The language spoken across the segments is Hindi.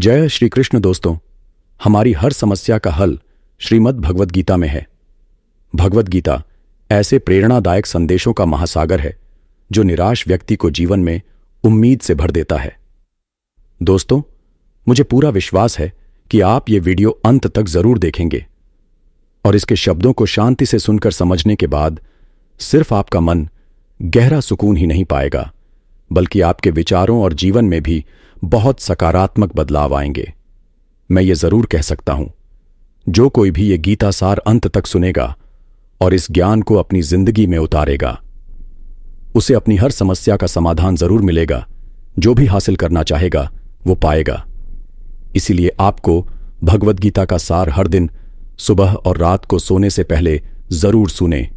जय श्री कृष्ण। दोस्तों, हमारी हर समस्या का हल श्रीमद् भगवद गीता में है। भगवद गीता ऐसे प्रेरणादायक संदेशों का महासागर है जो निराश व्यक्ति को जीवन में उम्मीद से भर देता है। दोस्तों, मुझे पूरा विश्वास है कि आप ये वीडियो अंत तक जरूर देखेंगे और इसके शब्दों को शांति से सुनकर समझने के बाद सिर्फ आपका मन गहरा सुकून ही नहीं पाएगा, बल्कि आपके विचारों और जीवन में भी बहुत सकारात्मक बदलाव आएंगे। मैं ये जरूर कह सकता हूं, जो कोई भी ये गीता सार अंत तक सुनेगा और इस ज्ञान को अपनी जिंदगी में उतारेगा, उसे अपनी हर समस्या का समाधान जरूर मिलेगा। जो भी हासिल करना चाहेगा वो पाएगा। इसीलिए आपको भगवद गीता का सार हर दिन सुबह और रात को सोने से पहले जरूर सुने।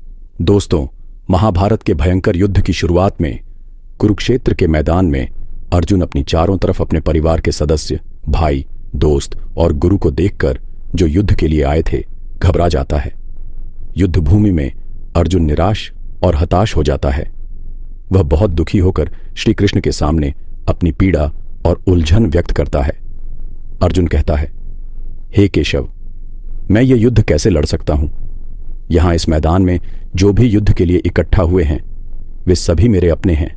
दोस्तों, महाभारत के भयंकर युद्ध की शुरुआत में कुरुक्षेत्र के मैदान में अर्जुन अपनी चारों तरफ अपने परिवार के सदस्य, भाई, दोस्त और गुरु को देखकर जो युद्ध के लिए आए थे घबरा जाता है। युद्ध भूमि में अर्जुन निराश और हताश हो जाता है। वह बहुत दुखी होकर श्री कृष्ण के सामने अपनी पीड़ा और उलझन व्यक्त करता है। अर्जुन कहता है, हे केशव, मैं ये युद्ध कैसे लड़ सकता हूं? यहां इस मैदान में जो भी युद्ध के लिए इकट्ठा हुए हैं वे सभी मेरे अपने हैं।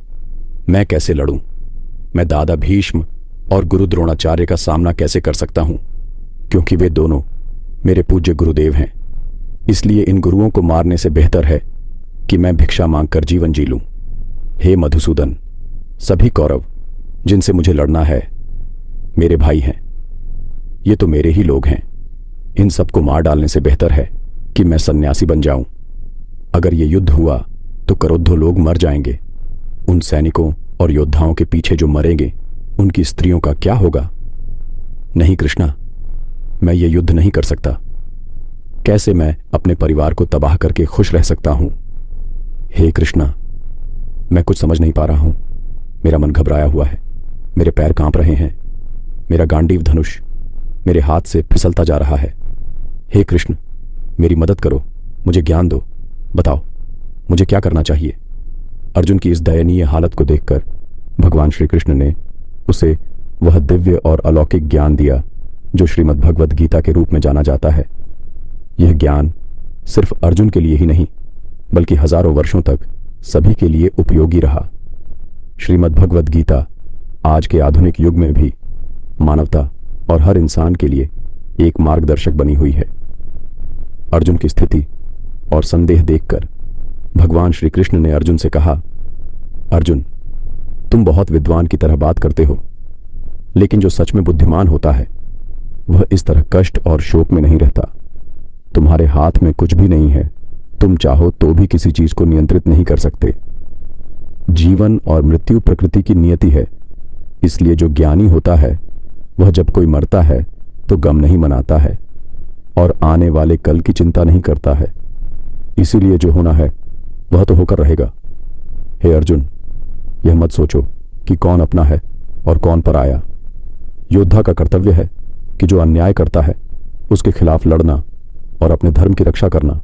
मैं कैसे लड़ूं? मैं दादा भीष्म और गुरु द्रोणाचार्य का सामना कैसे कर सकता हूं? क्योंकि वे दोनों मेरे पूज्य गुरुदेव हैं। इसलिए इन गुरुओं को मारने से बेहतर है कि मैं भिक्षा मांगकर जीवन जी लूं। हे मधुसूदन, सभी कौरव जिनसे मुझे लड़ना है मेरे भाई हैं। ये तो मेरे ही लोग हैं। इन सबको मार डालने से बेहतर है कि मैं सन्यासी बन जाऊं। अगर ये युद्ध हुआ तो करोड़ों लोग मर जाएंगे। उन सैनिकों और योद्धाओं के पीछे जो मरेंगे उनकी स्त्रियों का क्या होगा? नहीं कृष्णा, मैं ये युद्ध नहीं कर सकता। कैसे मैं अपने परिवार को तबाह करके खुश रह सकता हूं? हे कृष्णा, मैं कुछ समझ नहीं पा रहा हूं। मेरा मन घबराया हुआ है, मेरे पैर कांप रहे हैं, मेरा गांडीव धनुष मेरे हाथ से फिसलता जा रहा है। हे कृष्ण, मेरी मदद करो, मुझे ज्ञान दो, बताओ मुझे क्या करना चाहिए? अर्जुन की इस दयनीय हालत को देखकर भगवान श्री कृष्ण ने उसे वह दिव्य और अलौकिक ज्ञान दिया जो श्रीमद् भगवद गीता के रूप में जाना जाता है। यह ज्ञान सिर्फ अर्जुन के लिए ही नहीं बल्कि हजारों वर्षों तक सभी के लिए उपयोगी रहा। श्रीमद् भगवद गीता आज के आधुनिक युग में भी मानवता और हर इंसान के लिए एक मार्गदर्शक बनी हुई है। अर्जुन की स्थिति और संदेह देखकर भगवान श्री कृष्ण ने अर्जुन से कहा, अर्जुन, तुम बहुत विद्वान की तरह बात करते हो, लेकिन जो सच में बुद्धिमान होता है वह इस तरह कष्ट और शोक में नहीं रहता। तुम्हारे हाथ में कुछ भी नहीं है, तुम चाहो तो भी किसी चीज को नियंत्रित नहीं कर सकते। जीवन और मृत्यु प्रकृति की नियति है। इसलिए जो ज्ञानी होता है वह जब कोई मरता है तो गम नहीं मनाता है और आने वाले कल की चिंता नहीं करता है। इसीलिए जो होना है वह तो होकर रहेगा। हे अर्जुन, यह मत सोचो कि कौन अपना है और कौन पराया। योद्धा का कर्तव्य है कि जो अन्याय करता है उसके खिलाफ लड़ना और अपने धर्म की रक्षा करना।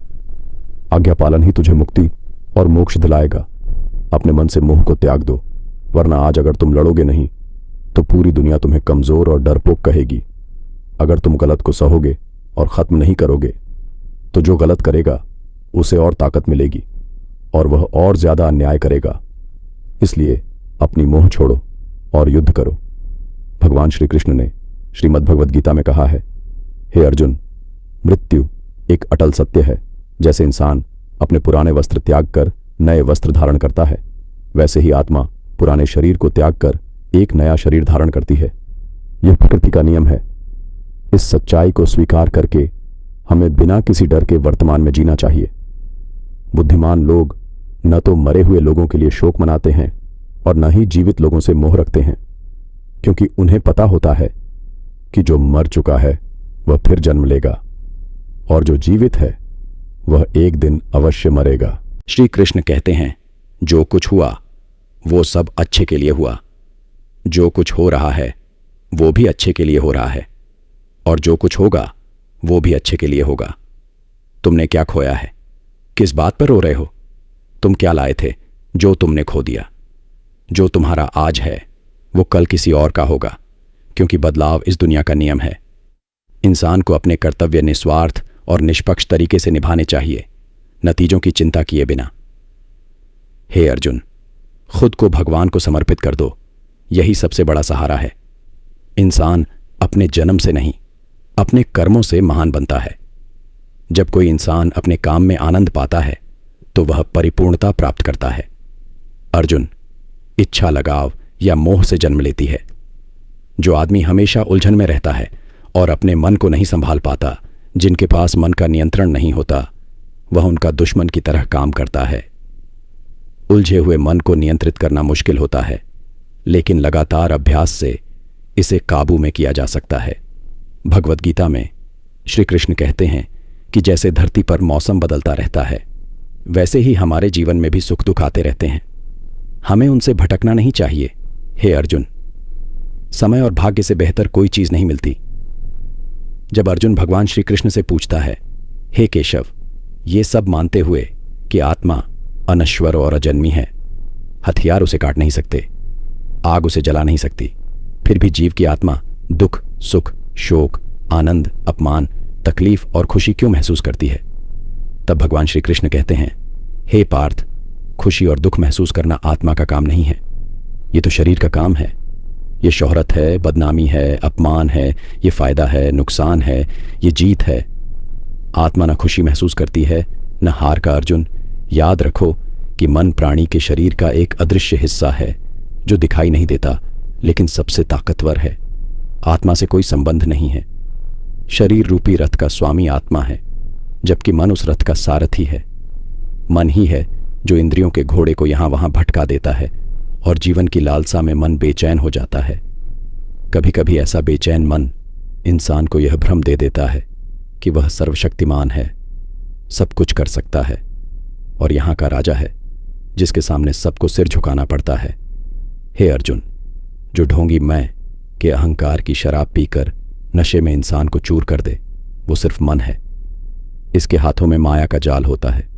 आज्ञा पालन ही तुझे मुक्ति और मोक्ष दिलाएगा। अपने मन से मोह को त्याग दो, वरना आज अगर तुम लड़ोगे नहीं तो पूरी दुनिया तुम्हें कमजोर और डरपोक कहेगी। अगर तुम गलत को सहोगे और खत्म नहीं करोगे तो जो गलत करेगा उसे और ताकत मिलेगी और वह और ज्यादा अन्याय करेगा। इसलिए अपनी मोह छोड़ो और युद्ध करो। भगवान श्री कृष्ण ने श्रीमद् भगवद गीता में कहा है, हे अर्जुन, मृत्यु एक अटल सत्य है। जैसे इंसान अपने पुराने वस्त्र त्याग कर नए वस्त्र धारण करता है, वैसे ही आत्मा पुराने शरीर को त्याग कर एक नया शरीर धारण करती है। यह प्रकृति का नियम है। इस सच्चाई को स्वीकार करके हमें बिना किसी डर के वर्तमान में जीना चाहिए। बुद्धिमान लोग न तो मरे हुए लोगों के लिए शोक मनाते हैं और न ही जीवित लोगों से मोह रखते हैं, क्योंकि उन्हें पता होता है कि जो मर चुका है वह फिर जन्म लेगा और जो जीवित है वह एक दिन अवश्य मरेगा। श्री कृष्ण कहते हैं, जो कुछ हुआ वो सब अच्छे के लिए हुआ। जो कुछ हो रहा है वो भी अच्छे के लिए हो रहा है और जो कुछ होगा वो भी अच्छे के लिए होगा। तुमने क्या खोया है? किस बात पर रो रहे हो? तुम क्या लाए थे जो तुमने खो दिया? जो तुम्हारा आज है वो कल किसी और का होगा, क्योंकि बदलाव इस दुनिया का नियम है। इंसान को अपने कर्तव्य निस्वार्थ और निष्पक्ष तरीके से निभाने चाहिए, नतीजों की चिंता किए बिना। हे अर्जुन, खुद को भगवान को समर्पित कर दो, यही सबसे बड़ा सहारा है। इंसान अपने जन्म से नहीं, अपने कर्मों से महान बनता है। जब कोई इंसान अपने काम में आनंद पाता है तो वह परिपूर्णता प्राप्त करता है। अर्जुन, इच्छा लगाव या मोह से जन्म लेती है। जो आदमी हमेशा उलझन में रहता है और अपने मन को नहीं संभाल पाता, जिनके पास मन का नियंत्रण नहीं होता, वह उनका दुश्मन की तरह काम करता है। उलझे हुए मन को नियंत्रित करना मुश्किल होता है, लेकिन लगातार अभ्यास से इसे काबू में किया जा सकता है। भगवद गीता में श्री कृष्ण कहते हैं कि जैसे धरती पर मौसम बदलता रहता है, वैसे ही हमारे जीवन में भी सुख दुख आते रहते हैं। हमें उनसे भटकना नहीं चाहिए। हे अर्जुन, समय और भाग्य से बेहतर कोई चीज नहीं मिलती। जब अर्जुन भगवान श्री कृष्ण से पूछता है, हे केशव, ये सब मानते हुए कि आत्मा अनश्वर और अजन्मी है, हथियार उसे काट नहीं सकते, आग उसे जला नहीं सकती, फिर भी जीव की आत्मा दुख, सुख, शोक, आनंद, अपमान, तकलीफ और खुशी क्यों महसूस करती है? तब भगवान श्री कृष्ण कहते हैं, हे पार्थ, खुशी और दुख महसूस करना आत्मा का काम नहीं है, ये तो शरीर का काम है। ये शोहरत है, बदनामी है, अपमान है, ये फायदा है, नुकसान है, ये जीत है। आत्मा न खुशी महसूस करती है, न हार का। अर्जुन, याद रखो कि मन प्राणी के शरीर का एक अदृश्य हिस्सा है जो दिखाई नहीं देता, लेकिन सबसे ताकतवर है। आत्मा से कोई संबंध नहीं है। शरीर रूपी रथ का स्वामी आत्मा है, जबकि मन उस रथ का सारथी है। मन ही है जो इंद्रियों के घोड़े को यहां वहां भटका देता है और जीवन की लालसा में मन बेचैन हो जाता है। कभी कभी ऐसा बेचैन मन इंसान को यह भ्रम दे देता है कि वह सर्वशक्तिमान है, सब कुछ कर सकता है और यहां का राजा है जिसके सामने सबको सिर झुकाना पड़ता है। हे अर्जुन, जो ढोंगी मैं के अहंकार की शराब पीकर नशे में इंसान को चूर कर दे, वो सिर्फ मन है। इसके हाथों में माया का जाल होता है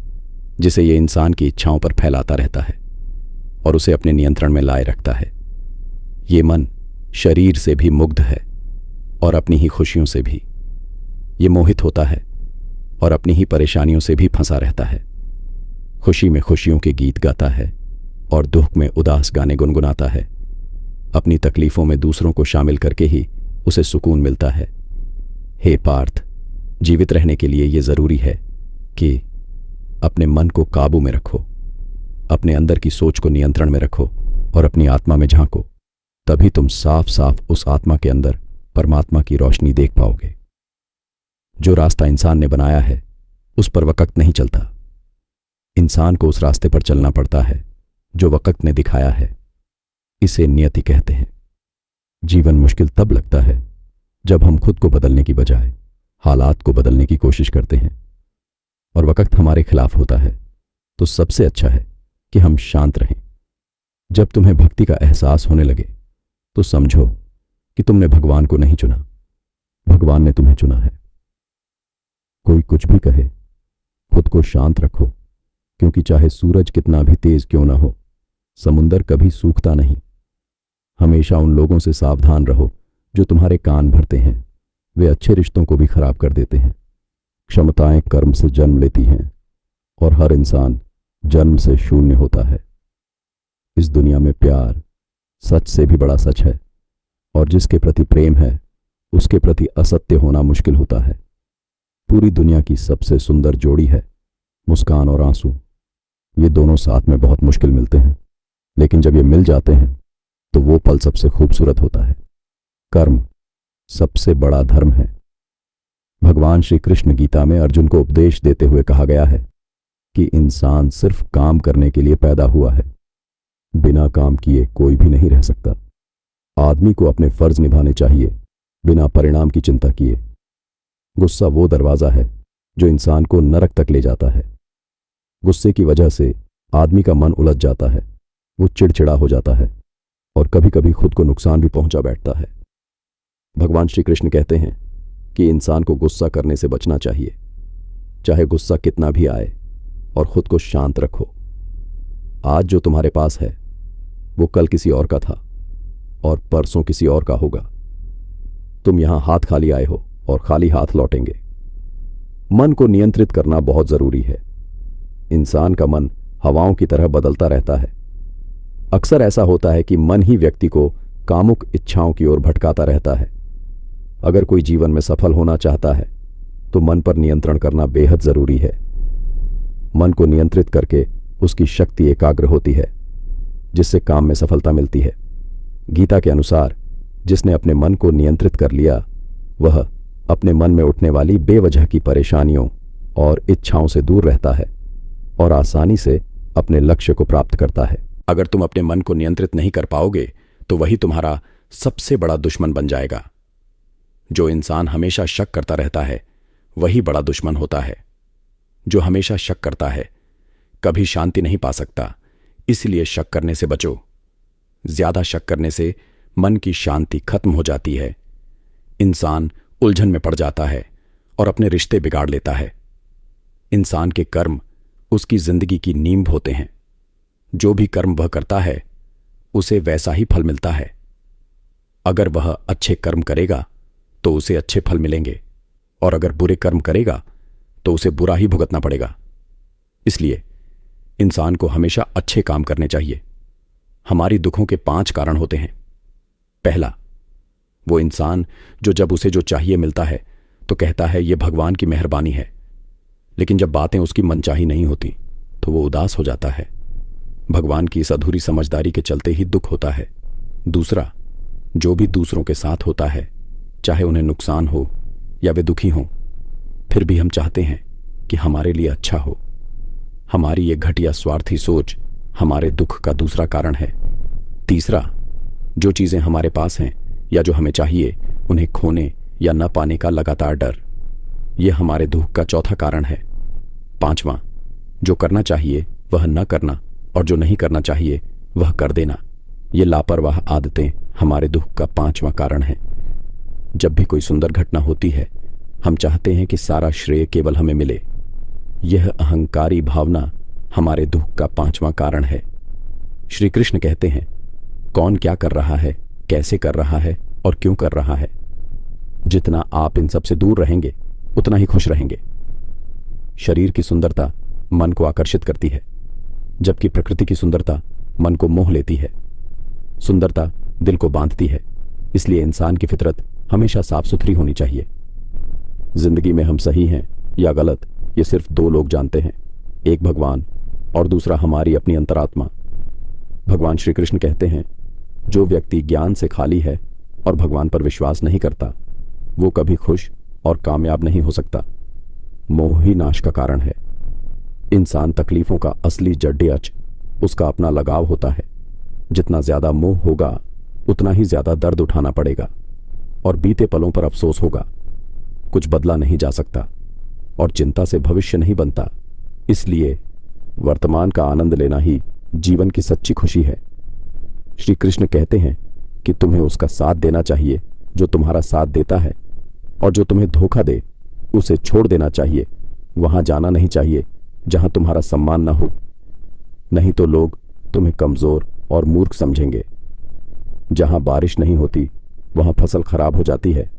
जिसे ये इंसान की इच्छाओं पर फैलाता रहता है और उसे अपने नियंत्रण में लाए रखता है। ये मन शरीर से भी मुग्ध है और अपनी ही खुशियों से भी। ये मोहित होता है और अपनी ही परेशानियों से भी फंसा रहता है। खुशी में खुशियों के गीत गाता है और दुख में उदास गाने गुनगुनाता है। अपनी तकलीफों में दूसरों को शामिल करके ही उसे सुकून मिलता है। हे पार्थ, जीवित रहने के लिए यह जरूरी है कि अपने मन को काबू में रखो, अपने अंदर की सोच को नियंत्रण में रखो और अपनी आत्मा में झांको। तभी तुम साफ साफ उस आत्मा के अंदर परमात्मा की रोशनी देख पाओगे। जो रास्ता इंसान ने बनाया है उस पर वक्त नहीं चलता। इंसान को उस रास्ते पर चलना पड़ता है जो वक्त ने दिखाया है। इसे नियति कहते हैं। जीवन मुश्किल तब लगता है जब हम खुद को बदलने की बजाय हालात को बदलने की कोशिश करते हैं और वक्त हमारे खिलाफ होता है। तो सबसे अच्छा है कि हम शांत रहें। जब तुम्हें भक्ति का एहसास होने लगे तो समझो कि तुमने भगवान को नहीं चुना, भगवान ने तुम्हें चुना है। कोई कुछ भी कहे, खुद को शांत रखो, क्योंकि चाहे सूरज कितना भी तेज क्यों ना हो, समुंदर कभी सूखता नहीं। हमेशा उन लोगों से सावधान रहो जो तुम्हारे कान भरते हैं। वे अच्छे रिश्तों को भी खराब कर देते हैं। क्षमताएं कर्म से जन्म लेती हैं और हर इंसान जन्म से शून्य होता है। इस दुनिया में प्यार सच से भी बड़ा सच है और जिसके प्रति प्रेम है उसके प्रति असत्य होना मुश्किल होता है। पूरी दुनिया की सबसे सुंदर जोड़ी है मुस्कान और आंसू। ये दोनों साथ में बहुत मुश्किल मिलते हैं, लेकिन जब ये मिल जाते हैं तो वो पल सबसे खूबसूरत होता है। कर्म सबसे बड़ा धर्म है। भगवान श्री कृष्ण गीता में अर्जुन को उपदेश देते हुए कहा गया है कि इंसान सिर्फ काम करने के लिए पैदा हुआ है। बिना काम किए कोई भी नहीं रह सकता। आदमी को अपने फर्ज निभाने चाहिए बिना परिणाम की चिंता किए। गुस्सा वो दरवाजा है जो इंसान को नरक तक ले जाता है। गुस्से की वजह से आदमी का मन उलझ जाता है, वो चिड़चिड़ा हो जाता है और कभी कभी खुद को नुकसान भी पहुंचा बैठता है। भगवान श्री कृष्ण कहते हैं कि इंसान को गुस्सा करने से बचना चाहिए, चाहे गुस्सा कितना भी आए, और खुद को शांत रखो। आज जो तुम्हारे पास है वो कल किसी और का था और परसों किसी और का होगा। तुम यहां हाथ खाली आए हो और खाली हाथ लौटेंगे। मन को नियंत्रित करना बहुत जरूरी है। इंसान का मन हवाओं की तरह बदलता रहता है। अक्सर ऐसा होता है कि मन ही व्यक्ति को कामुक इच्छाओं की ओर भटकाता रहता है। अगर कोई जीवन में सफल होना चाहता है तो मन पर नियंत्रण करना बेहद जरूरी है। मन को नियंत्रित करके उसकी शक्ति एकाग्र होती है, जिससे काम में सफलता मिलती है। गीता के अनुसार जिसने अपने मन को नियंत्रित कर लिया वह अपने मन में उठने वाली बेवजह की परेशानियों और इच्छाओं से दूर रहता है और आसानी से अपने लक्ष्य को प्राप्त करता है। अगर तुम अपने मन को नियंत्रित नहीं कर पाओगे तो वही तुम्हारा सबसे बड़ा दुश्मन बन जाएगा। जो इंसान हमेशा शक करता रहता है वही बड़ा दुश्मन होता है। जो हमेशा शक करता है कभी शांति नहीं पा सकता, इसलिए शक करने से बचो। ज्यादा शक करने से मन की शांति खत्म हो जाती है। इंसान उलझन में पड़ जाता है और अपने रिश्ते बिगाड़ लेता है। इंसान के कर्म उसकी जिंदगी की नींव होते हैं। जो भी कर्म वह करता है उसे वैसा ही फल मिलता है। अगर वह अच्छे कर्म करेगा तो उसे अच्छे फल मिलेंगे और अगर बुरे कर्म करेगा तो उसे बुरा ही भुगतना पड़ेगा। इसलिए इंसान को हमेशा अच्छे काम करने चाहिए। हमारी दुखों के 5 कारण होते हैं। पहला, वो इंसान जो जब उसे जो चाहिए मिलता है तो कहता है यह भगवान की मेहरबानी है, लेकिन जब बातें उसकी मनचाही नहीं होती तो वो उदास हो जाता है। भगवान की इस अधूरी समझदारी के चलते ही दुख होता है। दूसरा, जो भी दूसरों के साथ होता है, चाहे उन्हें नुकसान हो या वे दुखी हों, फिर भी हम चाहते हैं कि हमारे लिए अच्छा हो। हमारी ये घटिया स्वार्थी सोच हमारे दुख का दूसरा कारण है। तीसरा, जो चीजें हमारे पास हैं या जो हमें चाहिए उन्हें खोने या न पाने का लगातार डर, यह हमारे दुख का चौथा कारण है। पांचवां, जो करना चाहिए वह न करना और जो नहीं करना चाहिए वह कर देना, ये लापरवाह आदतें हमारे दुख का 5वां कारण है। जब भी कोई सुंदर घटना होती है हम चाहते हैं कि सारा श्रेय केवल हमें मिले। यह अहंकारी भावना हमारे दुख का 5वां कारण है। श्री कृष्ण कहते हैं, कौन क्या कर रहा है, कैसे कर रहा है और क्यों कर रहा है। जितना आप इन सब से दूर रहेंगे उतना ही खुश रहेंगे। शरीर की सुंदरता मन को आकर्षित करती है, जबकि प्रकृति की सुंदरता मन को मोह लेती है। सुंदरता दिल को बांधती है, इसलिए इंसान की फितरत हमेशा साफ सुथरी होनी चाहिए। जिंदगी में हम सही हैं या गलत ये सिर्फ 2 लोग जानते हैं, एक भगवान और दूसरा हमारी अपनी अंतरात्मा। भगवान श्री कृष्ण कहते हैं, जो व्यक्ति ज्ञान से खाली है और भगवान पर विश्वास नहीं करता वो कभी खुश और कामयाब नहीं हो सकता। मोह ही नाश का कारण है। इंसान तकलीफों का असली जड्डे-अच उसका अपना लगाव होता है। जितना ज्यादा मोह होगा उतना ही ज्यादा दर्द उठाना पड़ेगा और बीते पलों पर अफसोस होगा। कुछ बदला नहीं जा सकता और चिंता से भविष्य नहीं बनता। इसलिए वर्तमान का आनंद लेना ही जीवन की सच्ची खुशी है। श्री कृष्ण कहते हैं कि तुम्हें उसका साथ देना चाहिए जो तुम्हारा साथ देता है, और जो तुम्हें धोखा दे उसे छोड़ देना चाहिए। वहां जाना नहीं चाहिए जहां तुम्हारा सम्मान न हो, नहीं तो लोग तुम्हें कमजोर और मूर्ख समझेंगे। जहां बारिश नहीं होती वहां फसल खराब हो जाती है,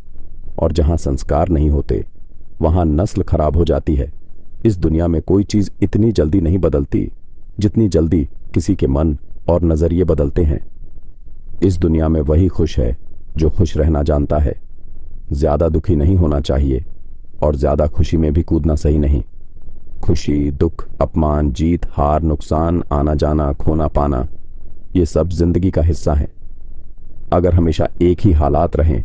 और जहां संस्कार नहीं होते वहां नस्ल खराब हो जाती है। इस दुनिया में कोई चीज इतनी जल्दी नहीं बदलती जितनी जल्दी किसी के मन और नजरिए बदलते हैं। इस दुनिया में वही खुश है जो खुश रहना जानता है। ज्यादा दुखी नहीं होना चाहिए और ज्यादा खुशी में भी कूदना सही नहीं। खुशी, दुख, अपमान, जीत, हार, नुकसान, आना जाना, खोना पाना, ये सब जिंदगी का हिस्सा है। अगर हमेशा एक ही हालात रहें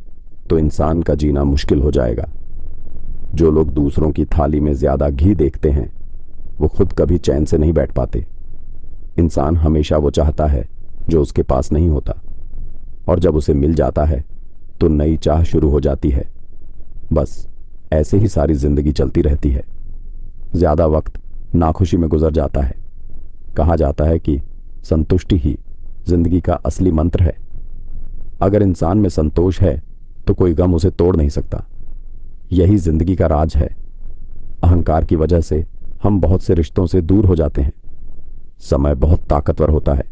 तो इंसान का जीना मुश्किल हो जाएगा। जो लोग दूसरों की थाली में ज्यादा घी देखते हैं वो खुद कभी चैन से नहीं बैठ पाते। इंसान हमेशा वो चाहता है जो उसके पास नहीं होता, और जब उसे मिल जाता है तो नई चाह शुरू हो जाती है। बस ऐसे ही सारी जिंदगी चलती रहती है। ज्यादा वक्त नाखुशी में गुजर जाता है। कहा जाता है कि संतुष्टि ही जिंदगी का असली मंत्र है। अगर इंसान में संतोष है तो कोई गम उसे तोड़ नहीं सकता। यही जिंदगी का राज है। अहंकार की वजह से हम बहुत से रिश्तों से दूर हो जाते हैं। समय बहुत ताकतवर होता है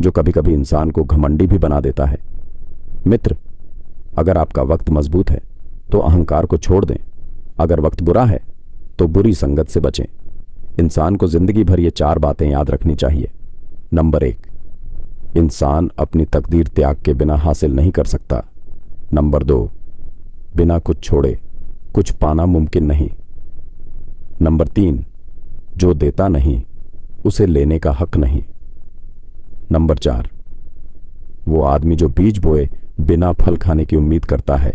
जो कभी कभी इंसान को घमंडी भी बना देता है। मित्र, अगर आपका वक्त मजबूत है तो अहंकार को छोड़ दें, अगर वक्त बुरा है तो बुरी संगत से बचें। इंसान को जिंदगी भर ये 4 बातें याद रखनी चाहिए। नंबर 1, इंसान अपनी तकदीर त्याग के बिना हासिल नहीं कर सकता। नंबर 2, बिना कुछ छोड़े कुछ पाना मुमकिन नहीं। नंबर 3, जो देता नहीं उसे लेने का हक नहीं। नंबर 4, वो आदमी जो बीज बोए बिना फल खाने की उम्मीद करता है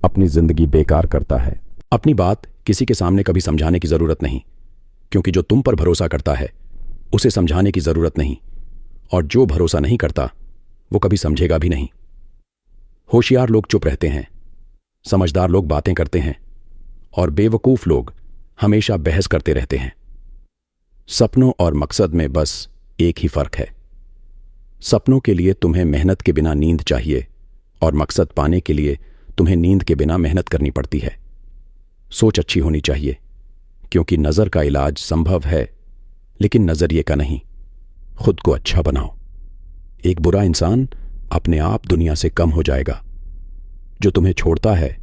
अपनी जिंदगी बेकार करता है। अपनी बात किसी के सामने कभी समझाने की जरूरत नहीं, क्योंकि जो तुम पर भरोसा करता है उसे समझाने की जरूरत नहीं, और जो भरोसा नहीं करता वो कभी समझेगा भी नहीं। होशियार लोग चुप रहते हैं, समझदार लोग बातें करते हैं, और बेवकूफ लोग हमेशा बहस करते रहते हैं। सपनों और मकसद में बस एक ही फर्क है। सपनों के लिए तुम्हें मेहनत के बिना नींद चाहिए, और मकसद पाने के लिए तुम्हें नींद के बिना मेहनत करनी पड़ती है। सोच अच्छी होनी चाहिए, क्योंकि नजर का इलाज संभव है, लेकिन नजरिए का नहीं। खुद को अच्छा बनाओ। एक बुरा इंसान अपने आप दुनिया से कम हो जाएगा। जो तुम्हें छोड़ता है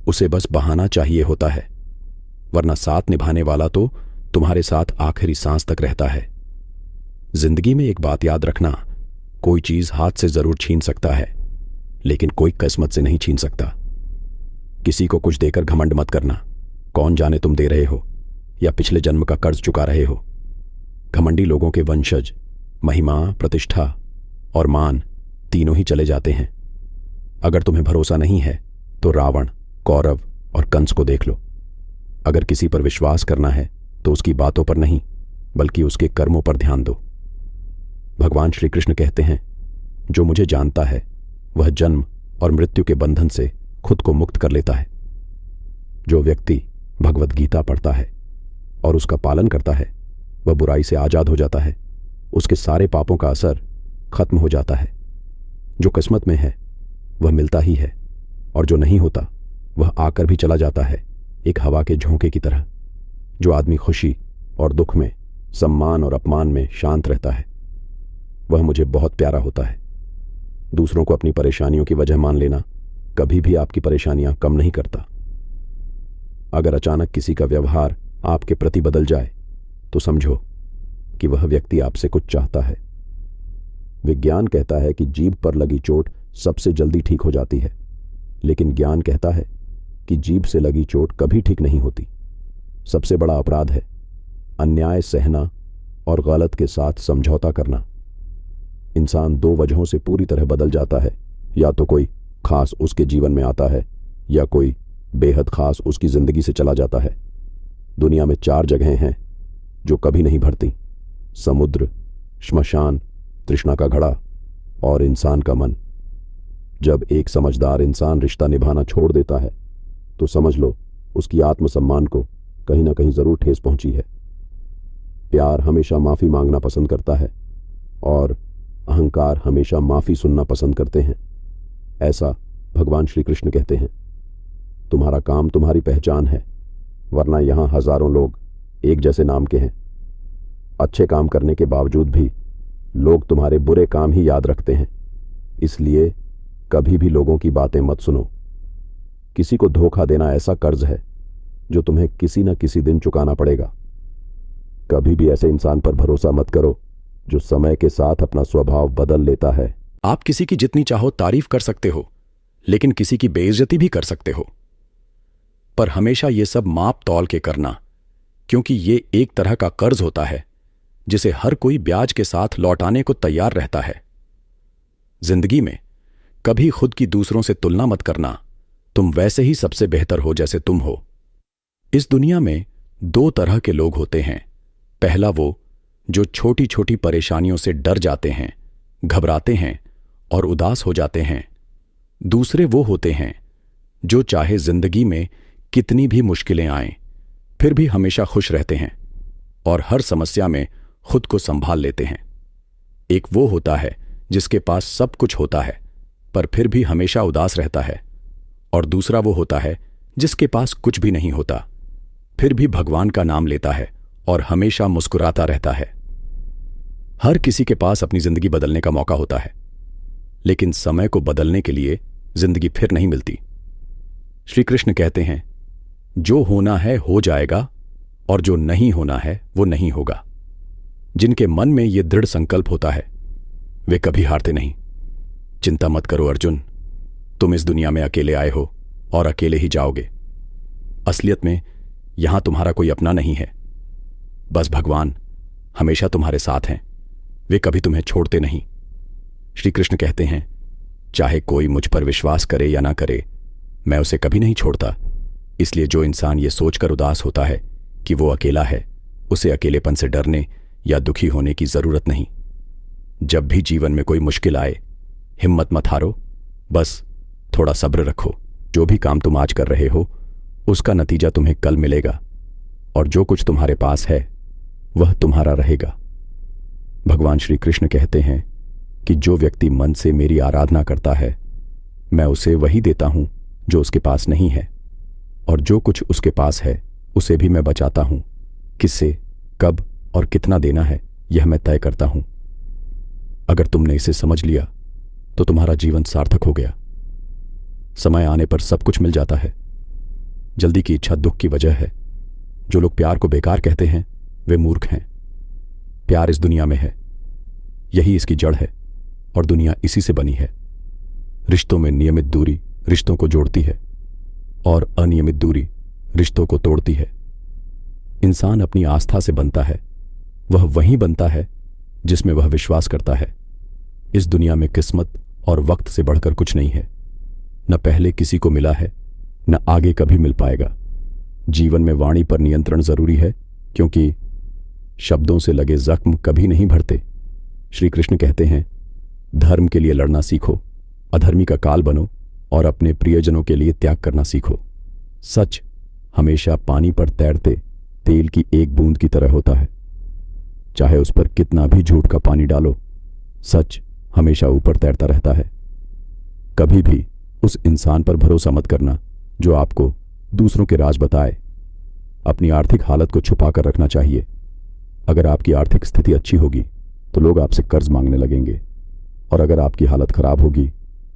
उसे बस बहाना चाहिए होता है, वरना साथ निभाने वाला तो तुम्हारे साथ आखिरी सांस तक रहता है। जिंदगी में एक बात याद रखना, कोई चीज हाथ से जरूर छीन सकता है, लेकिन कोई किस्मत से नहीं छीन सकता। किसी को कुछ देकर घमंड मत करना। कौन जाने तुम दे रहे हो या पिछले जन्म का कर्ज चुका रहे हो। घमंडी लोगों के वंशज महिमा, प्रतिष्ठा और मान तीनों ही चले जाते हैं। अगर तुम्हें भरोसा नहीं है तो रावण, कौरव और कंस को देख लो। अगर किसी पर विश्वास करना है तो उसकी बातों पर नहीं, बल्कि उसके कर्मों पर ध्यान दो। भगवान श्री कृष्ण कहते हैं, जो मुझे जानता है वह जन्म और मृत्यु के बंधन से खुद को मुक्त कर लेता है। जो व्यक्ति भगवत गीता पढ़ता है और उसका पालन करता है वह बुराई से आजाद हो जाता है। उसके सारे पापों का असर खत्म हो जाता है। जो किस्मत में है वह मिलता ही है, और जो नहीं होता वह आकर भी चला जाता है, एक हवा के झोंके की तरह। जो आदमी खुशी और दुख में, सम्मान और अपमान में शांत रहता है वह मुझे बहुत प्यारा होता है। दूसरों को अपनी परेशानियों की वजह मान लेना कभी भी आपकी परेशानियां कम नहीं करता। अगर अचानक किसी का व्यवहार आपके प्रति बदल जाए तो समझो कि वह व्यक्ति आपसे कुछ चाहता है। विज्ञान कहता है कि जीभ पर लगी चोट सबसे जल्दी ठीक हो जाती है, लेकिन ज्ञान कहता है कि जीभ से लगी चोट कभी ठीक नहीं होती। सबसे बड़ा अपराध है अन्याय सहना और गलत के साथ समझौता करना। इंसान 2 वजहों से पूरी तरह बदल जाता है, या तो कोई खास उसके जीवन में आता है या कोई बेहद खास उसकी जिंदगी से चला जाता है। दुनिया में 4 जगहें हैं जो कभी नहीं भरती: समुद्र, श्मशान, तृष्णा का घड़ा और इंसान का मन। जब एक समझदार इंसान रिश्ता निभाना छोड़ देता है तो समझ लो उसकी आत्मसम्मान को कहीं ना कहीं जरूर ठेस पहुंची है। प्यार हमेशा माफी मांगना पसंद करता है और अहंकार हमेशा माफी सुनना पसंद करते हैं। ऐसा भगवान श्री कृष्ण कहते हैं। तुम्हारा काम तुम्हारी पहचान है, वरना यहां हजारों लोग एक जैसे नाम के हैं। अच्छे काम करने के बावजूद भी लोग तुम्हारे बुरे काम ही याद रखते हैं। इसलिए कभी भी लोगों की बातें मत सुनो। किसी को धोखा देना ऐसा कर्ज है जो तुम्हें किसी न किसी दिन चुकाना पड़ेगा। कभी भी ऐसे इंसान पर भरोसा मत करो जो समय के साथ अपना स्वभाव बदल लेता है। आप किसी की जितनी चाहो तारीफ कर सकते हो, लेकिन किसी की बेइज्जती भी कर सकते हो। पर हमेशा ये सब माप तौल के करना, क्योंकि ये एक तरह का कर्ज होता है जिसे हर कोई ब्याज के साथ लौटाने को तैयार रहता है। जिंदगी में कभी खुद की दूसरों से तुलना मत करना। तुम वैसे ही सबसे बेहतर हो जैसे तुम हो। इस दुनिया में 2 तरह के लोग होते हैं। पहला वो जो छोटी छोटी परेशानियों से डर जाते हैं, घबराते हैं और उदास हो जाते हैं। दूसरे वो होते हैं जो चाहे जिंदगी में कितनी भी मुश्किलें आएं, फिर भी हमेशा खुश रहते हैं और हर समस्या में खुद को संभाल लेते हैं। एक वो होता है जिसके पास सब कुछ होता है पर फिर भी हमेशा उदास रहता है, और दूसरा वो होता है जिसके पास कुछ भी नहीं होता फिर भी भगवान का नाम लेता है और हमेशा मुस्कुराता रहता है। हर किसी के पास अपनी जिंदगी बदलने का मौका होता है, लेकिन समय को बदलने के लिए जिंदगी फिर नहीं मिलती। श्री कृष्ण कहते हैं, जो होना है हो जाएगा और जो नहीं होना है वो नहीं होगा। जिनके मन में ये दृढ़ संकल्प होता है वे कभी हारते नहीं। चिंता मत करो अर्जुन, तुम इस दुनिया में अकेले आए हो और अकेले ही जाओगे। असलियत में यहां तुम्हारा कोई अपना नहीं है, बस भगवान हमेशा तुम्हारे साथ हैं, वे कभी तुम्हें छोड़ते नहीं। श्री कृष्ण कहते हैं, चाहे कोई मुझ पर विश्वास करे या ना करे, मैं उसे कभी नहीं छोड़ता। इसलिए जो इंसान ये सोचकर उदास होता है कि वो अकेला है, उसे अकेलेपन से डरने या दुखी होने की जरूरत नहीं। जब भी जीवन में कोई मुश्किल आए, हिम्मत मत हारो, बस थोड़ा सब्र रखो। जो भी काम तुम आज कर रहे हो उसका नतीजा तुम्हें कल मिलेगा, और जो कुछ तुम्हारे पास है वह तुम्हारा रहेगा। भगवान श्री कृष्ण कहते हैं कि जो व्यक्ति मन से मेरी आराधना करता है, मैं उसे वही देता हूं जो उसके पास नहीं है, और जो कुछ उसके पास है उसे भी मैं बचाता हूं। किससे, कब और कितना देना है यह मैं तय करता हूं। अगर तुमने इसे समझ लिया तो तुम्हारा जीवन सार्थक हो गया। समय आने पर सब कुछ मिल जाता है। जल्दी की इच्छा दुख की वजह है। जो लोग प्यार को बेकार कहते हैं वे मूर्ख हैं। प्यार इस दुनिया में है, यही इसकी जड़ है, और दुनिया इसी से बनी है। रिश्तों में नियमित दूरी रिश्तों को जोड़ती है और अनियमित दूरी रिश्तों को तोड़ती है। इंसान अपनी आस्था से बनता है, वह वही बनता है जिसमें वह विश्वास करता है। इस दुनिया में किस्मत और वक्त से बढ़कर कुछ नहीं है। न पहले किसी को मिला है, न आगे कभी मिल पाएगा। जीवन में वाणी पर नियंत्रण जरूरी है, क्योंकि शब्दों से लगे जख्म कभी नहीं भरते। श्री कृष्ण कहते हैं, धर्म के लिए लड़ना सीखो, अधर्मी का काल बनो और अपने प्रियजनों के लिए त्याग करना सीखो। सच हमेशा पानी पर तैरते तेल की एक बूंद की तरह होता है। चाहे उस पर कितना भी झूठ का पानी डालो, सच हमेशा ऊपर तैरता रहता है। कभी भी उस इंसान पर भरोसा मत करना जो आपको दूसरों के राज बताए। अपनी आर्थिक हालत को छुपा कर रखना चाहिए। अगर आपकी आर्थिक स्थिति अच्छी होगी तो लोग आपसे कर्ज मांगने लगेंगे, और अगर आपकी हालत खराब होगी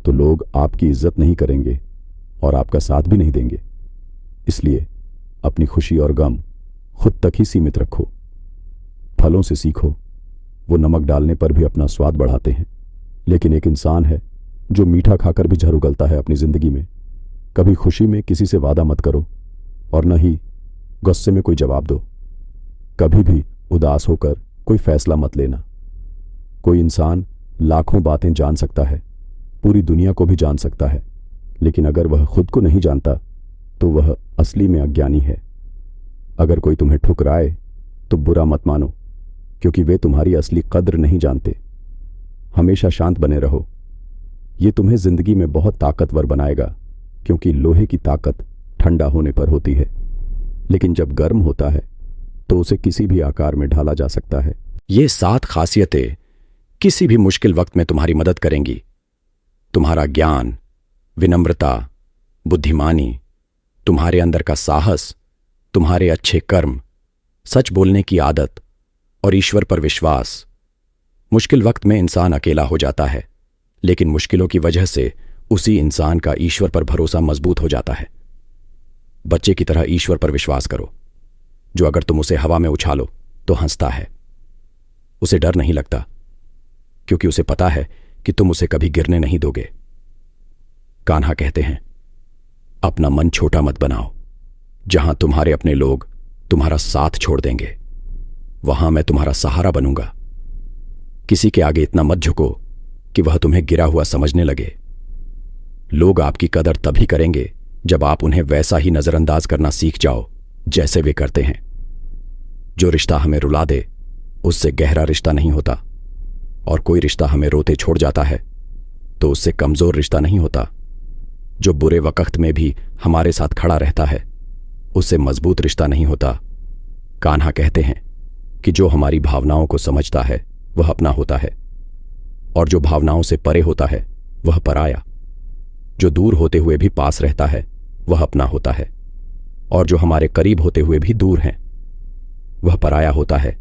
तो लोग आपकी इज्जत नहीं करेंगे और आपका साथ भी नहीं देंगे। इसलिए अपनी खुशी और गम खुद तक ही सीमित रखो। फलों से सीखो, वो नमक डालने पर भी अपना स्वाद बढ़ाते हैं। लेकिन एक इंसान है जो मीठा खाकर भी जहर उगलता है अपनी जिंदगी में। कभी खुशी में किसी से वादा मत करो और न ही गुस्से में कोई जवाब दो। कभी भी उदास होकर कोई फैसला मत लेना। कोई इंसान लाखों बातें जान सकता है, पूरी दुनिया को भी जान सकता है, लेकिन अगर वह खुद को नहीं जानता तो वह असली में अज्ञानी है। अगर कोई तुम्हें ठुकराए तो बुरा मत मानो, क्योंकि वे तुम्हारी असली कद्र नहीं जानते। हमेशा शांत बने रहो, ये तुम्हें जिंदगी में बहुत ताकतवर बनाएगा, क्योंकि लोहे की ताकत ठंडा होने पर होती है, लेकिन जब गर्म होता है तो उसे किसी भी आकार में ढाला जा सकता है। ये 7 खासियतें किसी भी मुश्किल वक्त में तुम्हारी मदद करेंगी। तुम्हारा ज्ञान, विनम्रता, बुद्धिमानी, तुम्हारे अंदर का साहस, तुम्हारे अच्छे कर्म, सच बोलने की आदत और ईश्वर पर विश्वास। मुश्किल वक्त में इंसान अकेला हो जाता है, लेकिन मुश्किलों की वजह से उसी इंसान का ईश्वर पर भरोसा मजबूत हो जाता है। बच्चे की तरह ईश्वर पर विश्वास करो, जो अगर तुम उसे हवा में उछालो तो हंसता है। उसे डर नहीं लगता, क्योंकि उसे पता है कि तुम उसे कभी गिरने नहीं दोगे। कान्हा कहते हैं, अपना मन छोटा मत बनाओ। जहां तुम्हारे अपने लोग तुम्हारा साथ छोड़ देंगे, वहां मैं तुम्हारा सहारा बनूंगा। किसी के आगे इतना मत झुको कि वह तुम्हें गिरा हुआ समझने लगे। लोग आपकी कदर तभी करेंगे जब आप उन्हें वैसा ही नजरअंदाज करना सीख जाओ जैसे वे करते हैं। जो रिश्ता हमें रुला दे उससे गहरा रिश्ता नहीं होता, और कोई रिश्ता हमें रोते छोड़ जाता है तो उससे कमजोर रिश्ता नहीं होता। जो बुरे वक्त में भी हमारे साथ खड़ा रहता है उससे मजबूत रिश्ता नहीं होता। कान्हा कहते हैं कि जो हमारी भावनाओं को समझता है वह अपना होता है, और जो भावनाओं से परे होता है वह पराया। जो दूर होते हुए भी पास रहता है वह अपना होता है, और जो हमारे करीब होते हुए भी दूर हैं वह पराया होता है।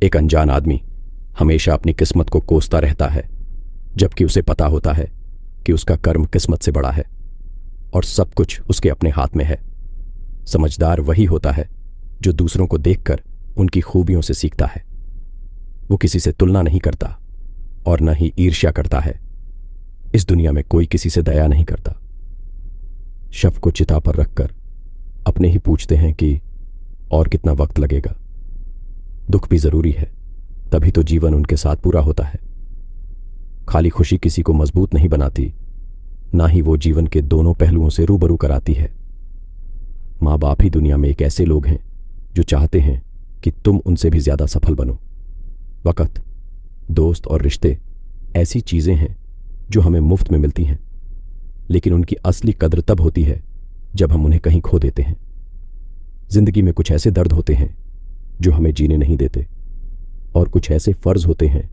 एक अनजान आदमी हमेशा अपनी किस्मत को कोसता रहता है, जबकि उसे पता होता है कि उसका कर्म किस्मत से बड़ा है और सब कुछ उसके अपने हाथ में है। समझदार वही होता है जो दूसरों को देखकर उनकी खूबियों से सीखता है। वो किसी से तुलना नहीं करता और न ही ईर्ष्या करता है। इस दुनिया में कोई किसी से दया नहीं करता। शव को चिता पर रखकर अपने ही पूछते हैं कि और कितना वक्त लगेगा। दुख भी जरूरी है, तभी तो जीवन उनके साथ पूरा होता है। खाली खुशी किसी को मजबूत नहीं बनाती, ना ही वो जीवन के दोनों पहलुओं से रूबरू कराती है। माँ बाप ही दुनिया में एक ऐसे लोग हैं जो चाहते हैं कि तुम उनसे भी ज्यादा सफल बनो। वक्त, दोस्त और रिश्ते ऐसी चीजें हैं जो हमें मुफ्त में मिलती हैं, लेकिन उनकी असली कद्र तब होती है जब हम उन्हें कहीं खो देते हैं। जिंदगी में कुछ ऐसे दर्द होते हैं जो हमें जीने नहीं देते, और कुछ ऐसे फर्ज होते हैं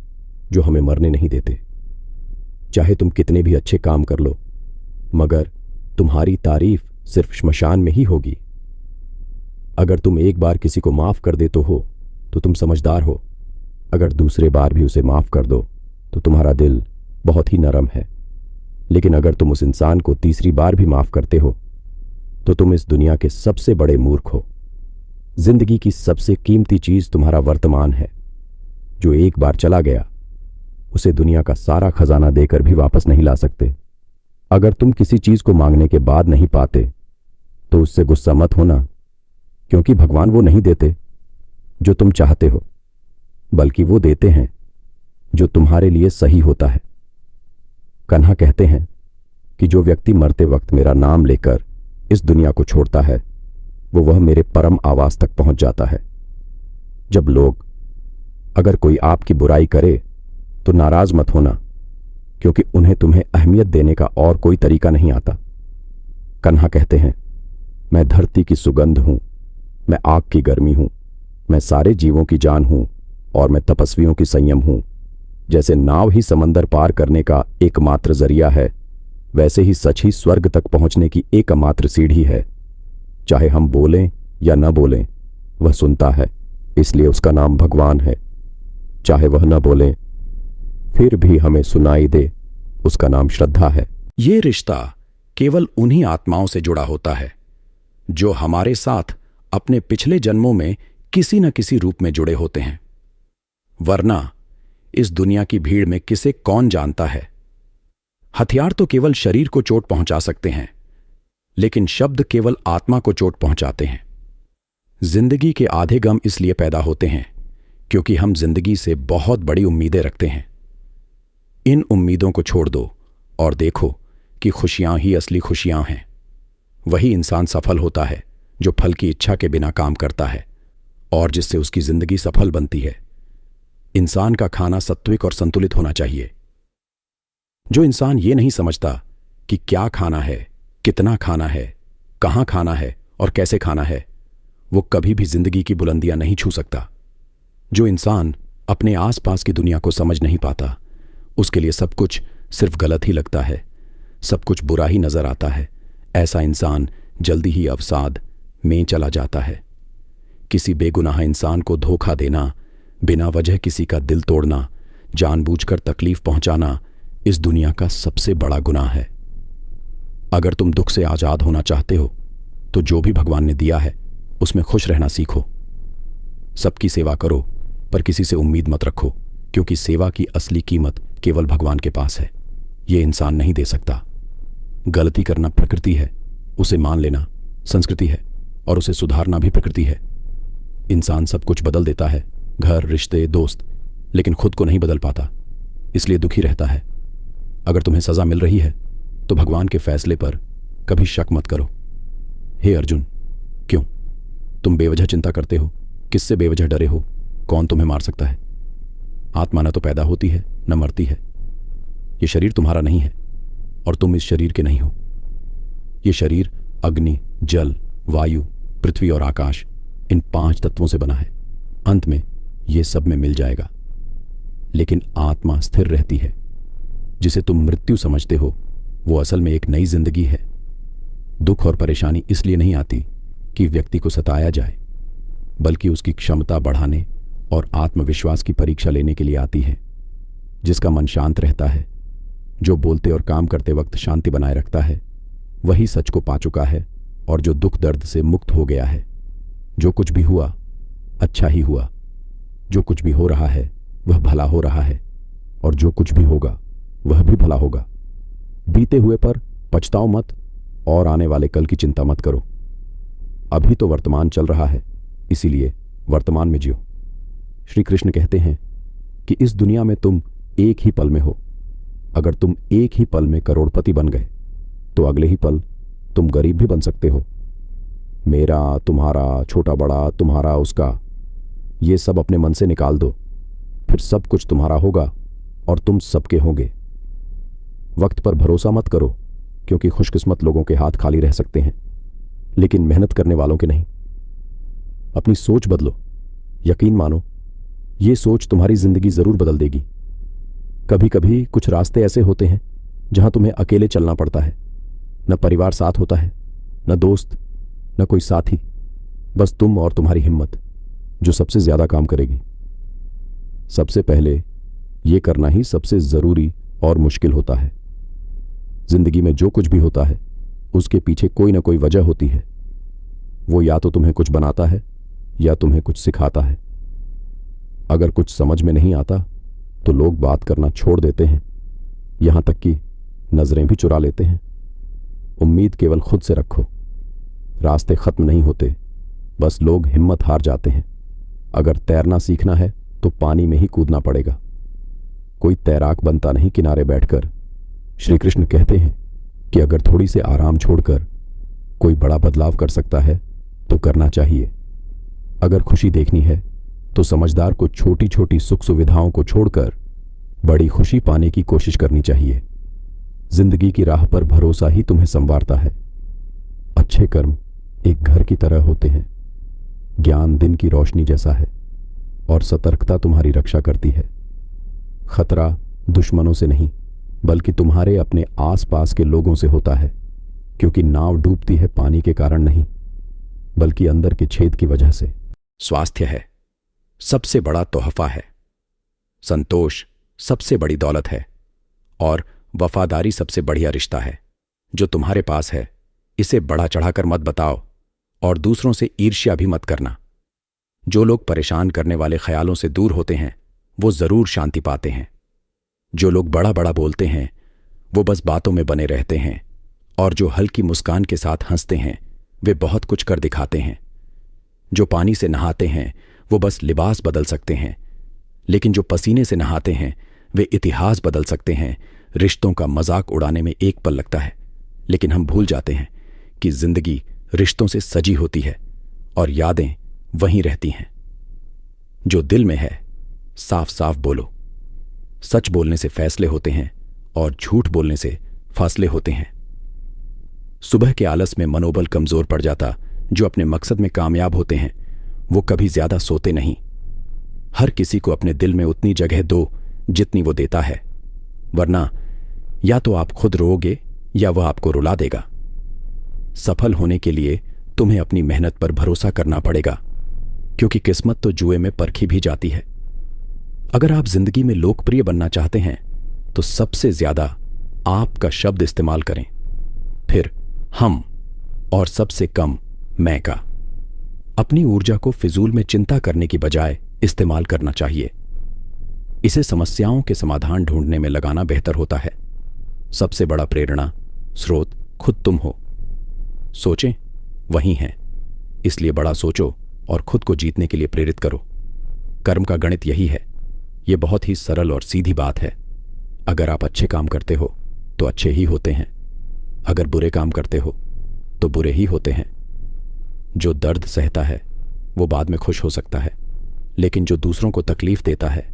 जो हमें मरने नहीं देते। चाहे तुम कितने भी अच्छे काम कर लो, मगर तुम्हारी तारीफ सिर्फ श्मशान में ही होगी। अगर तुम एक बार किसी को माफ कर देते हो तो तुम समझदार हो। अगर दूसरे बार भी उसे माफ कर दो तो तुम्हारा दिल बहुत ही नरम है। लेकिन अगर तुम उस इंसान को तीसरी बार भी माफ करते हो तो तुम इस दुनिया के सबसे बड़े मूर्ख हो। जिंदगी की सबसे कीमती चीज तुम्हारा वर्तमान है। जो एक बार चला गया उसे दुनिया का सारा खजाना देकर भी वापस नहीं ला सकते। अगर तुम किसी चीज को मांगने के बाद नहीं पाते तो उससे गुस्सा मत होना, क्योंकि भगवान वो नहीं देते जो तुम चाहते हो, बल्कि वो देते हैं जो तुम्हारे लिए सही होता है। कन्हा कहते हैं कि जो व्यक्ति मरते वक्त मेरा नाम लेकर इस दुनिया को छोड़ता है वह मेरे परम आवास तक पहुंच जाता है। जब लोग अगर कोई आपकी बुराई करे तो नाराज मत होना, क्योंकि उन्हें तुम्हें अहमियत देने का और कोई तरीका नहीं आता। कन्हा कहते हैं, मैं धरती की सुगंध हूं, मैं आग की गर्मी हूं, मैं सारे जीवों की जान हूं और मैं तपस्वियों की संयम हूं। जैसे नाव ही समंदर पार करने का एकमात्र जरिया है, वैसे ही सच ही स्वर्ग तक पहुंचने की एकमात्र सीढ़ी है। चाहे हम बोलें या न बोलें, वह सुनता है, इसलिए उसका नाम भगवान है। चाहे वह न बोले फिर भी हमें सुनाई दे, उसका नाम श्रद्धा है। ये रिश्ता केवल उन्हीं आत्माओं से जुड़ा होता है जो हमारे साथ अपने पिछले जन्मों में किसी न किसी रूप में जुड़े होते हैं। वरना इस दुनिया की भीड़ में किसे कौन जानता है। हथियार तो केवल शरीर को चोट पहुंचा सकते हैं, लेकिन शब्द केवल आत्मा को चोट पहुंचाते हैं। जिंदगी के आधे गम इसलिए पैदा होते हैं क्योंकि हम जिंदगी से बहुत बड़ी उम्मीदें रखते हैं। इन उम्मीदों को छोड़ दो और देखो कि खुशियां ही असली खुशियां हैं। वही इंसान सफल होता है जो फल की इच्छा के बिना काम करता है और जिससे उसकी जिंदगी सफल बनती है। इंसान का खाना सात्विक और संतुलित होना चाहिए। जो इंसान ये नहीं समझता कि क्या खाना है, कितना खाना है, कहां खाना है और कैसे खाना है, वो कभी भी जिंदगी की बुलंदियां नहीं छू सकता। जो इंसान अपने आसपास की दुनिया को समझ नहीं पाता, उसके लिए सब कुछ सिर्फ गलत ही लगता है, सब कुछ बुरा ही नजर आता है। ऐसा इंसान जल्दी ही अवसाद में चला जाता है। किसी बेगुनाह इंसान को धोखा देना, बिना वजह किसी का दिल तोड़ना, जानबूझकर तकलीफ पहुंचाना इस दुनिया का सबसे बड़ा गुनाह है। अगर तुम दुख से आजाद होना चाहते हो तो जो भी भगवान ने दिया है उसमें खुश रहना सीखो। सबकी सेवा करो पर किसी से उम्मीद मत रखो, क्योंकि सेवा की असली कीमत केवल भगवान के पास है। ये इंसान नहीं दे सकता। गलती करना प्रकृति है, उसे मान लेना संस्कृति है और उसे सुधारना भी प्रकृति है। इंसान सब कुछ बदल देता है, घर, रिश्ते, दोस्त, लेकिन खुद को नहीं बदल पाता, इसलिए दुखी रहता है। अगर तुम्हें सजा मिल रही है तो भगवान के फैसले पर कभी शक मत करो। हे अर्जुन, क्यों तुम बेवजह चिंता करते हो? किससे बेवजह डरे हो? कौन तुम्हें मार सकता है? आत्मा न तो पैदा होती है न मरती है। ये शरीर तुम्हारा नहीं है और तुम इस शरीर के नहीं हो। ये शरीर अग्नि, जल, वायु, पृथ्वी और आकाश, इन 5 तत्वों से बना है। अंत में ये सब में मिल जाएगा। लेकिन आत्मा स्थिर रहती है। जिसे तुम मृत्यु समझते हो वो असल में एक नई जिंदगी है। दुख और परेशानी इसलिए नहीं आती कि व्यक्ति को सताया जाए, बल्कि उसकी क्षमता बढ़ाने और आत्मविश्वास की परीक्षा लेने के लिए आती है। जिसका मन शांत रहता है, जो बोलते और काम करते वक्त शांति बनाए रखता है वही सच को पा चुका है और जो दुख दर्द से मुक्त हो गया है। जो कुछ भी हुआ अच्छा ही हुआ, जो कुछ भी हो रहा है वह भला हो रहा है, और जो कुछ भी होगा वह भी भला होगा। बीते हुए पर पछताओ मत और आने वाले कल की चिंता मत करो। अभी तो वर्तमान चल रहा है, इसीलिए वर्तमान में जियो। श्री कृष्ण कहते हैं कि इस दुनिया में तुम एक ही पल में हो। अगर तुम एक ही पल में करोड़पति बन गए तो अगले ही पल तुम गरीब भी बन सकते हो। मेरा, तुम्हारा, छोटा बड़ा, तुम्हारा, उसका, ये सब अपने मन से निकाल दो, फिर सब कुछ तुम्हारा होगा और तुम सबके होंगे। वक्त पर भरोसा मत करो, क्योंकि खुशकिस्मत लोगों के हाथ खाली रह सकते हैं, लेकिन मेहनत करने वालों के नहीं। अपनी सोच बदलो, यकीन मानो ये सोच तुम्हारी जिंदगी जरूर बदल देगी। कभी कभी कुछ रास्ते ऐसे होते हैं जहां तुम्हें अकेले चलना पड़ता है। न परिवार साथ होता है, न दोस्त, न कोई साथी, बस तुम और तुम्हारी हिम्मत, जो सबसे ज्यादा काम करेगी। सबसे पहले यह करना ही सबसे जरूरी और मुश्किल होता है। जिंदगी में जो कुछ भी होता है उसके पीछे कोई ना कोई वजह होती है। वो या तो तुम्हें कुछ बनाता है या तुम्हें कुछ सिखाता है। अगर कुछ समझ में नहीं आता तो लोग बात करना छोड़ देते हैं, यहां तक कि नजरें भी चुरा लेते हैं। उम्मीद केवल खुद से रखो। रास्ते खत्म नहीं होते, बस लोग हिम्मत हार जाते हैं। अगर तैरना सीखना है तो पानी में ही कूदना पड़ेगा। कोई तैराक बनता नहीं किनारे बैठकर। श्री कृष्ण कहते हैं कि अगर थोड़ी से आराम छोड़कर कोई बड़ा बदलाव कर सकता है तो करना चाहिए। अगर खुशी देखनी है तो समझदार को छोटी छोटी सुख सुविधाओं को छोड़कर बड़ी खुशी पाने की कोशिश करनी चाहिए। जिंदगी की राह पर भरोसा ही तुम्हें संवारता है। अच्छे कर्म एक घर की तरह होते हैं। ज्ञान दिन की रोशनी जैसा है और सतर्कता तुम्हारी रक्षा करती है। खतरा दुश्मनों से नहीं, बल्कि तुम्हारे अपने आसपास के लोगों से होता है, क्योंकि नाव डूबती है पानी के कारण नहीं, बल्कि अंदर के छेद की वजह से। स्वास्थ्य है सबसे बड़ा तोहफा है, संतोष सबसे बड़ी दौलत है, और वफादारी सबसे बढ़िया रिश्ता है। जो तुम्हारे पास है इसे बढ़ा चढ़ाकर मत बताओ और दूसरों से ईर्ष्या भी मत करना। जो लोग परेशान करने वाले ख्यालों से दूर होते हैं वो जरूर शांति पाते हैं। जो लोग बड़ा बड़ा बोलते हैं वो बस बातों में बने रहते हैं, और जो हल्की मुस्कान के साथ हंसते हैं वे बहुत कुछ कर दिखाते हैं। जो पानी से नहाते हैं वो बस लिबास बदल सकते हैं, लेकिन जो पसीने से नहाते हैं वे इतिहास बदल सकते हैं। रिश्तों का मजाक उड़ाने में एक पल लगता है, लेकिन हम भूल जाते हैं कि जिंदगी रिश्तों से सजी होती है और यादें वहीं रहती हैं। जो दिल में है साफ साफ बोलो। सच बोलने से फैसले होते हैं और झूठ बोलने से फासले होते हैं। सुबह के आलस में मनोबल कमजोर पड़ जाता। जो अपने मकसद में कामयाब होते हैं वो कभी ज्यादा सोते नहीं। हर किसी को अपने दिल में उतनी जगह दो जितनी वो देता है, वरना या तो आप खुद रोओगे या वह आपको रुला देगा। सफल होने के लिए तुम्हें अपनी मेहनत पर भरोसा करना पड़ेगा, क्योंकि किस्मत तो जुए में परखी भी जाती है। अगर आप जिंदगी में लोकप्रिय बनना चाहते हैं तो सबसे ज्यादा आप का शब्द इस्तेमाल करें, फिर हम, और सबसे कम मैं का। अपनी ऊर्जा को फिजूल में चिंता करने की बजाय इस्तेमाल करना चाहिए। इसे समस्याओं के समाधान ढूंढने में लगाना बेहतर होता है। सबसे बड़ा प्रेरणा स्रोत खुद तुम हो। सोचें वही हैं, इसलिए बड़ा सोचो और खुद को जीतने के लिए प्रेरित करो। कर्म का गणित यही है। यह बहुत ही सरल और सीधी बात है। अगर आप अच्छे काम करते हो तो अच्छे ही होते हैं, अगर बुरे काम करते हो तो बुरे ही होते हैं। जो दर्द सहता है वो बाद में खुश हो सकता है, लेकिन जो दूसरों को तकलीफ देता है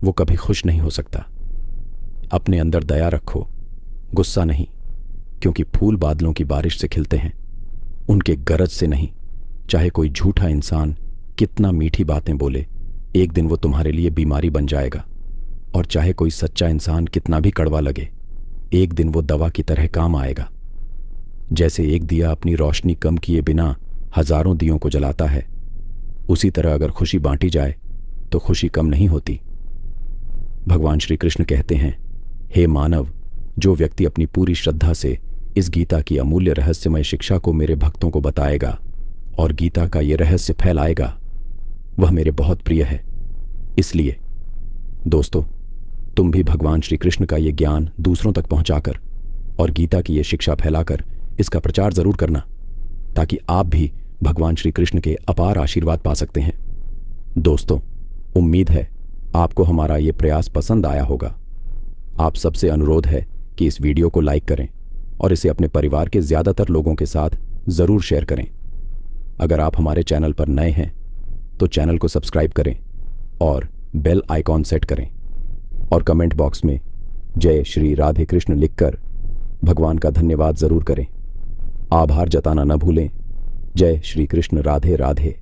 वो कभी खुश नहीं हो सकता। अपने अंदर दया रखो, गुस्सा नहीं, क्योंकि फूल बादलों की बारिश से खिलते हैं, उनके गरज से नहीं। चाहे कोई झूठा इंसान कितना मीठी बातें बोले, एक दिन वो तुम्हारे लिए बीमारी बन जाएगा, और चाहे कोई सच्चा इंसान कितना भी कड़वा लगे, एक दिन वो दवा की तरह काम आएगा। जैसे एक दिया अपनी रोशनी कम किए बिना हजारों दियों को जलाता है, उसी तरह अगर खुशी बांटी जाए तो खुशी कम नहीं होती। भगवान श्री कृष्ण कहते हैं, हे मानव, जो व्यक्ति अपनी पूरी श्रद्धा से इस गीता की अमूल्य रहस्यमय शिक्षा को मेरे भक्तों को बताएगा और गीता का ये रहस्य फैलाएगा, वह मेरे बहुत प्रिय है। इसलिए दोस्तों, तुम भी भगवान श्री कृष्ण का ये ज्ञान दूसरों तक पहुंचाकर और गीता की ये शिक्षा फैलाकर इसका प्रचार जरूर करना, ताकि आप भी भगवान श्री कृष्ण के अपार आशीर्वाद पा सकते हैं। दोस्तों, उम्मीद है आपको हमारा ये प्रयास पसंद आया होगा। आप सबसे अनुरोध है कि इस वीडियो को लाइक करें और इसे अपने परिवार के ज्यादातर लोगों के साथ जरूर शेयर करें। अगर आप हमारे चैनल पर नए हैं तो चैनल को सब्सक्राइब करें और बेल आइकॉन सेट करें और कमेंट बॉक्स में जय श्री राधे कृष्ण लिखकर भगवान का धन्यवाद जरूर करें। आभार जताना न भूलें। जय श्री कृष्ण। राधे राधे।